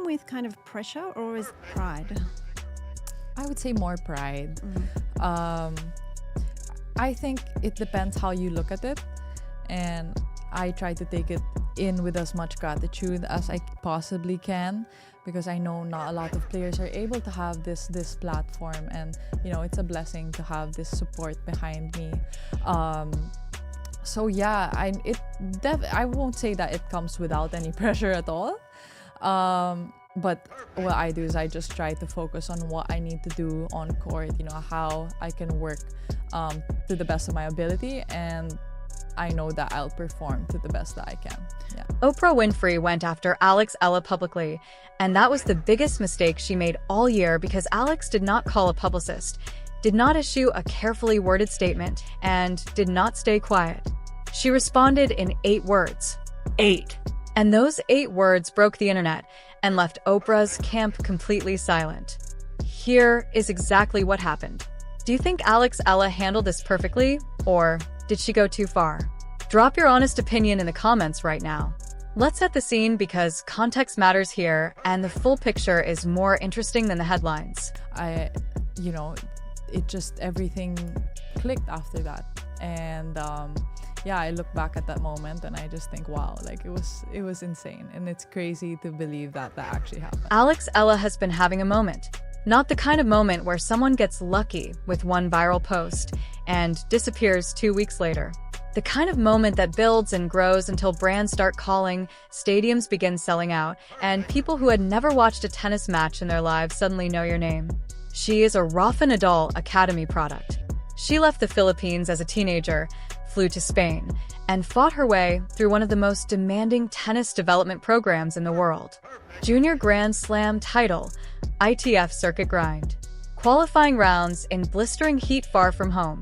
come with kind of pressure or is it pride? I would say more pride. I think it depends how you look at it, and I try to take it in with as much gratitude as I possibly can, because I know not a lot of players are able to have this platform, and it's a blessing to have this support behind me. So yeah, I won't say that it comes without any pressure at all. But what I do is I just try to focus on what I need to do on court, how I can work to the best of my ability, and I know that I'll perform to the best that I can. Yeah. Oprah Winfrey went after Alex Eala publicly, and that was the biggest mistake she made all year, because Alex did not call a publicist, did not issue a carefully worded statement, and did not stay quiet. She responded in 8 words. 8. And those 8 words broke the internet and left Oprah's camp completely silent. Here is exactly what happened. Do you think Alex Eala handled this perfectly, or did she go too far? Drop your honest opinion in the comments right now. Let's set the scene, because context matters here, and the full picture is more interesting than the headlines. Everything clicked after that, and I look back at that moment and I just think, wow, it was insane, and it's crazy to believe that actually happened. Alex Eala has been having a moment. Not the kind of moment where someone gets lucky with one viral post and disappears 2 weeks later. The kind of moment that builds and grows until brands start calling, stadiums begin selling out, and people who had never watched a tennis match in their lives suddenly know your name. She is a Rafa Nadal Academy product. She left the Philippines as a teenager, flew to Spain, and fought her way through one of the most demanding tennis development programs in the world. Junior Grand Slam title, ITF circuit grind. Qualifying rounds in blistering heat far from home.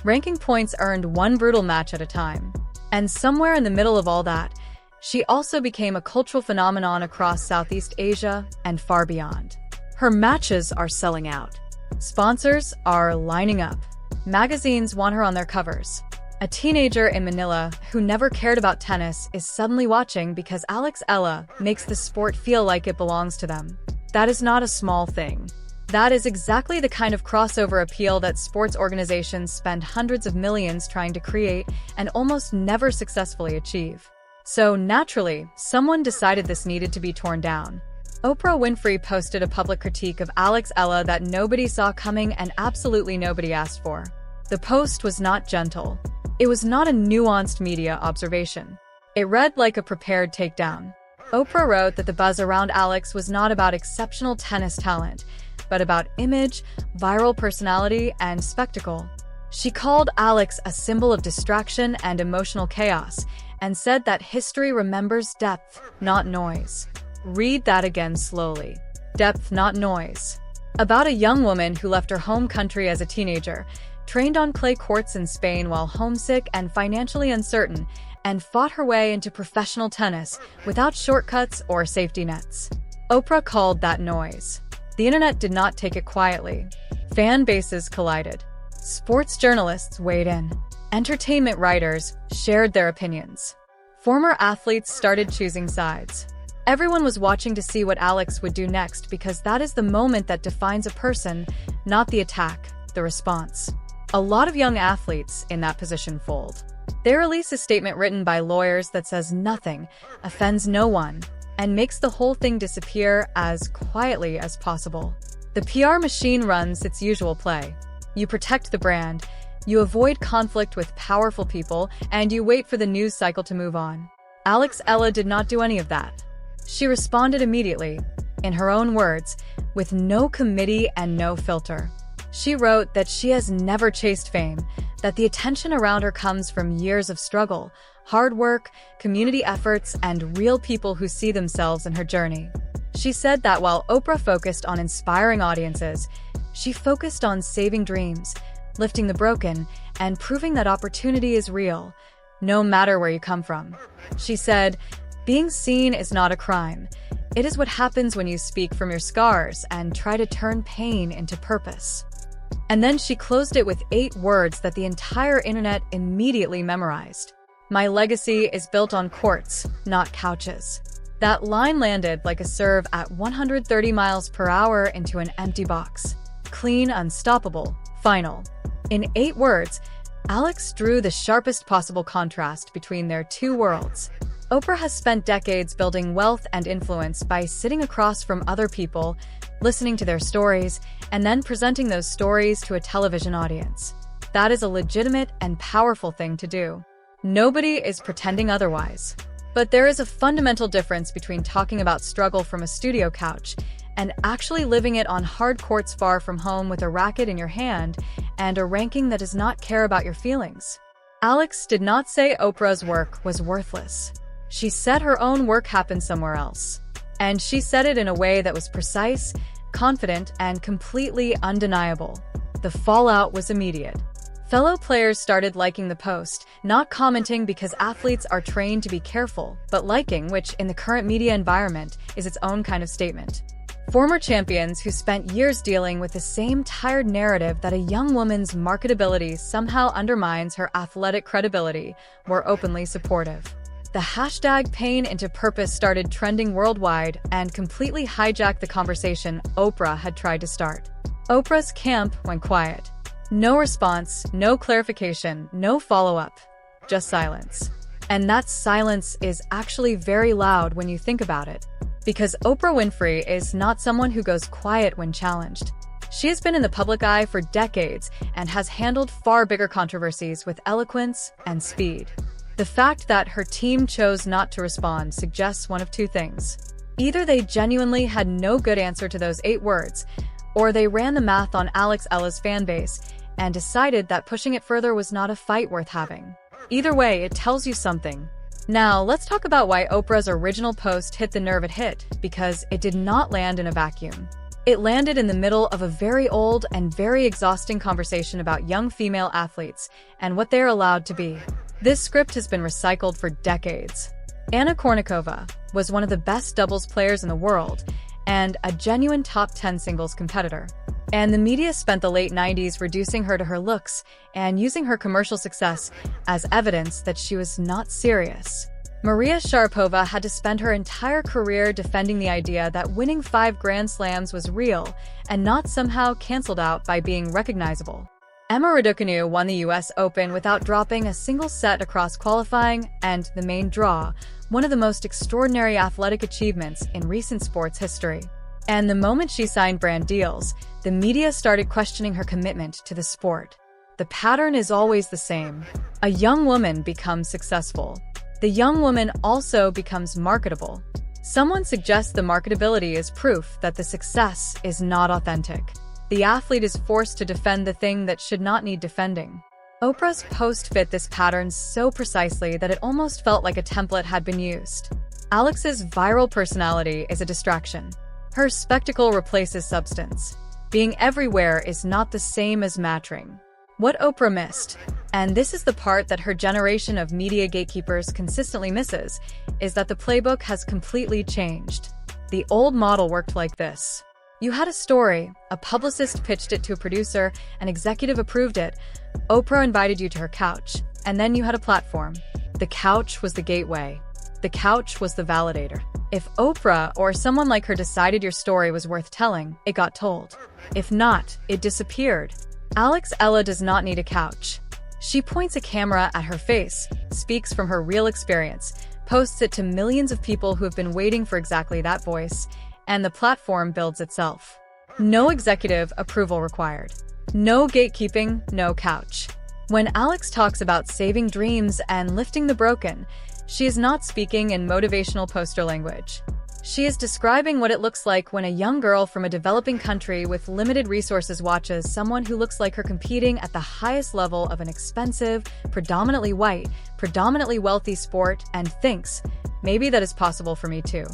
Ranking points earned one brutal match at a time. And somewhere in the middle of all that, she also became a cultural phenomenon across Southeast Asia and far beyond. Her matches are selling out. Sponsors are lining up. Magazines want her on their covers. A teenager in Manila who never cared about tennis is suddenly watching because Alex Eala makes the sport feel like it belongs to them. That is not a small thing. That is exactly the kind of crossover appeal that sports organizations spend hundreds of millions trying to create and almost never successfully achieve. So naturally, someone decided this needed to be torn down. Oprah Winfrey posted a public critique of Alex Eala that nobody saw coming and absolutely nobody asked for. The post was not gentle. It was not a nuanced media observation. It read like a prepared takedown. Oprah wrote that the buzz around Alex was not about exceptional tennis talent, but about image, viral personality, and spectacle. She called Alex a symbol of distraction and emotional chaos, and said that history remembers depth, not noise. Read that again slowly. Depth, not noise. About a young woman who left her home country as a teenager, trained on clay courts in Spain while homesick and financially uncertain, and fought her way into professional tennis without shortcuts or safety nets. Oprah called that noise. The internet did not take it quietly. Fan bases collided. Sports journalists weighed in. Entertainment writers shared their opinions. Former athletes started choosing sides. Everyone was watching to see what Alex would do next, because that is the moment that defines a person, not the attack, the response. A lot of young athletes in that position fold. They release a statement written by lawyers that says nothing, offends no one, and makes the whole thing disappear as quietly as possible. The PR machine runs its usual play. You protect the brand, you avoid conflict with powerful people, and you wait for the news cycle to move on. Alex Eala did not do any of that. She responded immediately, in her own words, with no committee and no filter. She wrote that she has never chased fame, that the attention around her comes from years of struggle, hard work, community efforts, and real people who see themselves in her journey. She said that while Oprah focused on inspiring audiences, she focused on saving dreams, lifting the broken, and proving that opportunity is real, no matter where you come from. She said, "Being seen is not a crime. It is what happens when you speak from your scars and try to turn pain into purpose." And then she closed it with 8 words that the entire internet immediately memorized. "My legacy is built on courts, not couches." That line landed like a serve at 130 miles per hour into an empty box. Clean, unstoppable, final. In 8 words, Alex drew the sharpest possible contrast between their two worlds. Oprah has spent decades building wealth and influence by sitting across from other people, listening to their stories, and then presenting those stories to a television audience. That is a legitimate and powerful thing to do. Nobody is pretending otherwise. But there is a fundamental difference between talking about struggle from a studio couch and actually living it on hard courts far from home with a racket in your hand and a ranking that does not care about your feelings. Alex did not say Oprah's work was worthless. She said her own work happened somewhere else. And she said it in a way that was precise, confident, and completely undeniable. The fallout was immediate. Fellow players started liking the post, not commenting because athletes are trained to be careful, but liking, which in the current media environment is its own kind of statement. Former champions who spent years dealing with the same tired narrative that a young woman's marketability somehow undermines her athletic credibility were openly supportive. The hashtag pain into purpose started trending worldwide and completely hijacked the conversation Oprah had tried to start. Oprah's camp went quiet. No response, no clarification, no follow-up, just silence. And that silence is actually very loud when you think about it. Because Oprah Winfrey is not someone who goes quiet when challenged. She has been in the public eye for decades and has handled far bigger controversies with eloquence and speed. The fact that her team chose not to respond suggests one of two things. Either they genuinely had no good answer to those 8 words, or they ran the math on Alex Eala's fanbase and decided that pushing it further was not a fight worth having. Either way, it tells you something. Now, let's talk about why Oprah's original post hit the nerve it hit, because it did not land in a vacuum. It landed in the middle of a very old and very exhausting conversation about young female athletes and what they are allowed to be. This script has been recycled for decades. Anna Kournikova was one of the best doubles players in the world and a genuine top 10 singles competitor. And the media spent the late 90s reducing her to her looks and using her commercial success as evidence that she was not serious. Maria Sharapova had to spend her entire career defending the idea that winning 5 Grand Slams was real and not somehow canceled out by being recognizable. Emma Raducanu won the US Open without dropping a single set across qualifying and the main draw, one of the most extraordinary athletic achievements in recent sports history. And the moment she signed brand deals, the media started questioning her commitment to the sport. The pattern is always the same. A young woman becomes successful. The young woman also becomes marketable. Someone suggests the marketability is proof that the success is not authentic. The athlete is forced to defend the thing that should not need defending. Oprah's post fit this pattern so precisely that it almost felt like a template had been used. Alex's viral personality is a distraction. Her spectacle replaces substance. Being everywhere is not the same as mattering. What Oprah missed, and this is the part that her generation of media gatekeepers consistently misses, is that the playbook has completely changed. The old model worked like this. You had a story, a publicist pitched it to a producer, an executive approved it, Oprah invited you to her couch, and then you had a platform. The couch was the gateway. The couch was the validator. If Oprah or someone like her decided your story was worth telling, it got told. If not, it disappeared. Alex Eala does not need a couch. She points a camera at her face, speaks from her real experience, posts it to millions of people who have been waiting for exactly that voice, and the platform builds itself. No executive approval required. No gatekeeping, no couch. When Alex talks about saving dreams and lifting the broken, she is not speaking in motivational poster language. She is describing what it looks like when a young girl from a developing country with limited resources watches someone who looks like her competing at the highest level of an expensive, predominantly white, predominantly wealthy sport and thinks, maybe that is possible for me too.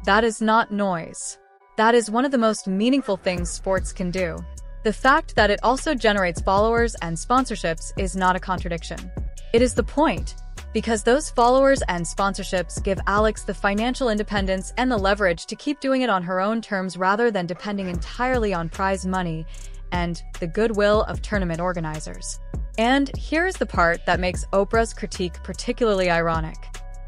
That is not noise. That is one of the most meaningful things sports can do. The fact that it also generates followers and sponsorships is not a contradiction. It is the point. Because those followers and sponsorships give Alex the financial independence and the leverage to keep doing it on her own terms rather than depending entirely on prize money and the goodwill of tournament organizers. And here's the part that makes Oprah's critique particularly ironic.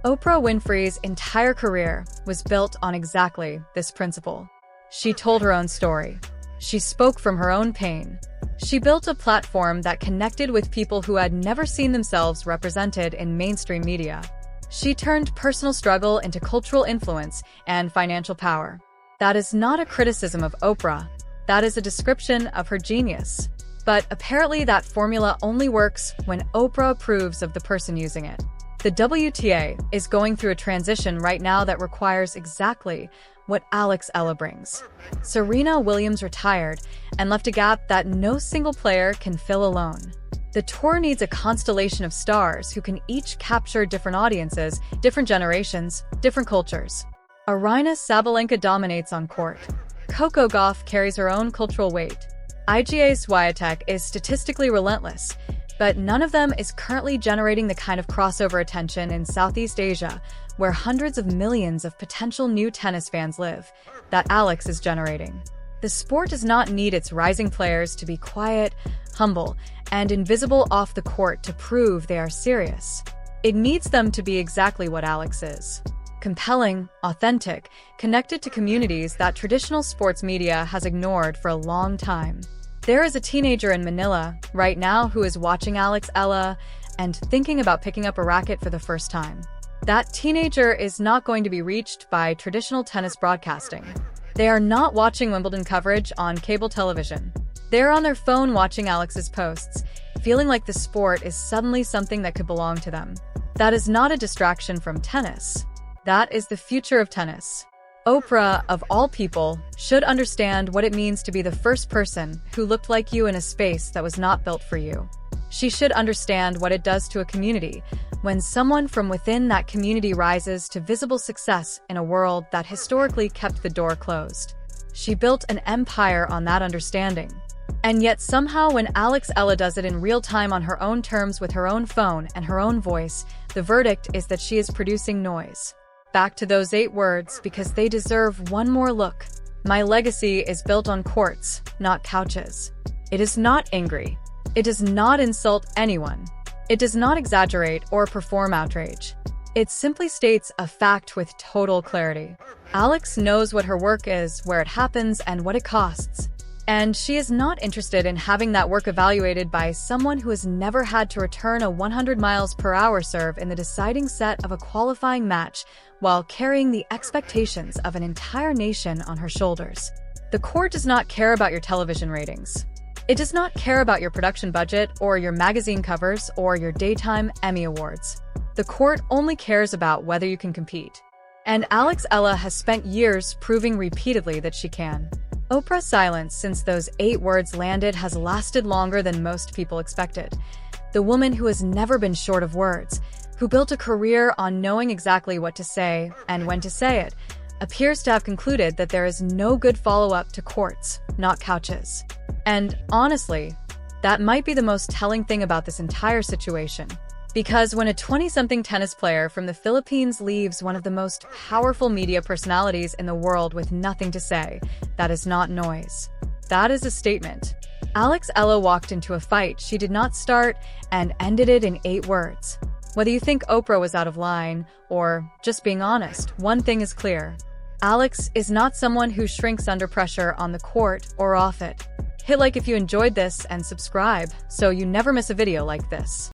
Oprah Winfrey's entire career was built on exactly this principle. She told her own story. She spoke from her own pain. She built a platform that connected with people who had never seen themselves represented in mainstream media. She turned personal struggle into cultural influence and financial power. That is not a criticism of Oprah. That is a description of her genius. But apparently that formula only works when Oprah approves of the person using it. The WTA is going through a transition right now that requires exactly what Alex Eala brings. Serena Williams retired and left a gap that no single player can fill alone. The tour needs a constellation of stars who can each capture different audiences, different generations, different cultures. Aryna Sabalenka dominates on court. Coco Gauff carries her own cultural weight. Iga Swiatek is statistically relentless, but none of them is currently generating the kind of crossover attention in Southeast Asia, where hundreds of millions of potential new tennis fans live, that Alex is generating. The sport does not need its rising players to be quiet, humble, and invisible off the court to prove they are serious. It needs them to be exactly what Alex is. Compelling, authentic, connected to communities that traditional sports media has ignored for a long time. There is a teenager in Manila right now who is watching Alex Eala and thinking about picking up a racket for the first time. That teenager is not going to be reached by traditional tennis broadcasting. They are not watching Wimbledon coverage on cable television. They're on their phone watching Alex's posts, feeling like the sport is suddenly something that could belong to them. That is not a distraction from tennis. That is the future of tennis. Oprah, of all people, should understand what it means to be the first person who looked like you in a space that was not built for you. She should understand what it does to a community when someone from within that community rises to visible success in a world that historically kept the door closed. She built an empire on that understanding. And yet somehow when Alex Eala does it in real time on her own terms with her own phone and her own voice, the verdict is that she is producing noise. Back to those 8 words because they deserve one more look. My legacy is built on courts, not couches. It is not angry. It does not insult anyone. It does not exaggerate or perform outrage. It simply states a fact with total clarity. Alex knows what her work is, where it happens, and what it costs. And she is not interested in having that work evaluated by someone who has never had to return a 100 miles per hour serve in the deciding set of a qualifying match while carrying the expectations of an entire nation on her shoulders. The court does not care about your television ratings. It does not care about your production budget or your magazine covers or your daytime Emmy Awards. The court only cares about whether you can compete. And Alex Eala has spent years proving repeatedly that she can. Oprah's silence since those 8 words landed has lasted longer than most people expected. The woman who has never been short of words, who built a career on knowing exactly what to say and when to say it, appears to have concluded that there is no good follow-up to courts, not couches. And honestly, that might be the most telling thing about this entire situation. Because when a 20-something tennis player from the Philippines leaves one of the most powerful media personalities in the world with nothing to say, that is not noise. That is a statement. Alex Eala walked into a fight she did not start and ended it in 8 words. Whether you think Oprah was out of line or just being honest, one thing is clear. Alex is not someone who shrinks under pressure on the court or off it. Hit like if you enjoyed this and subscribe so you never miss a video like this.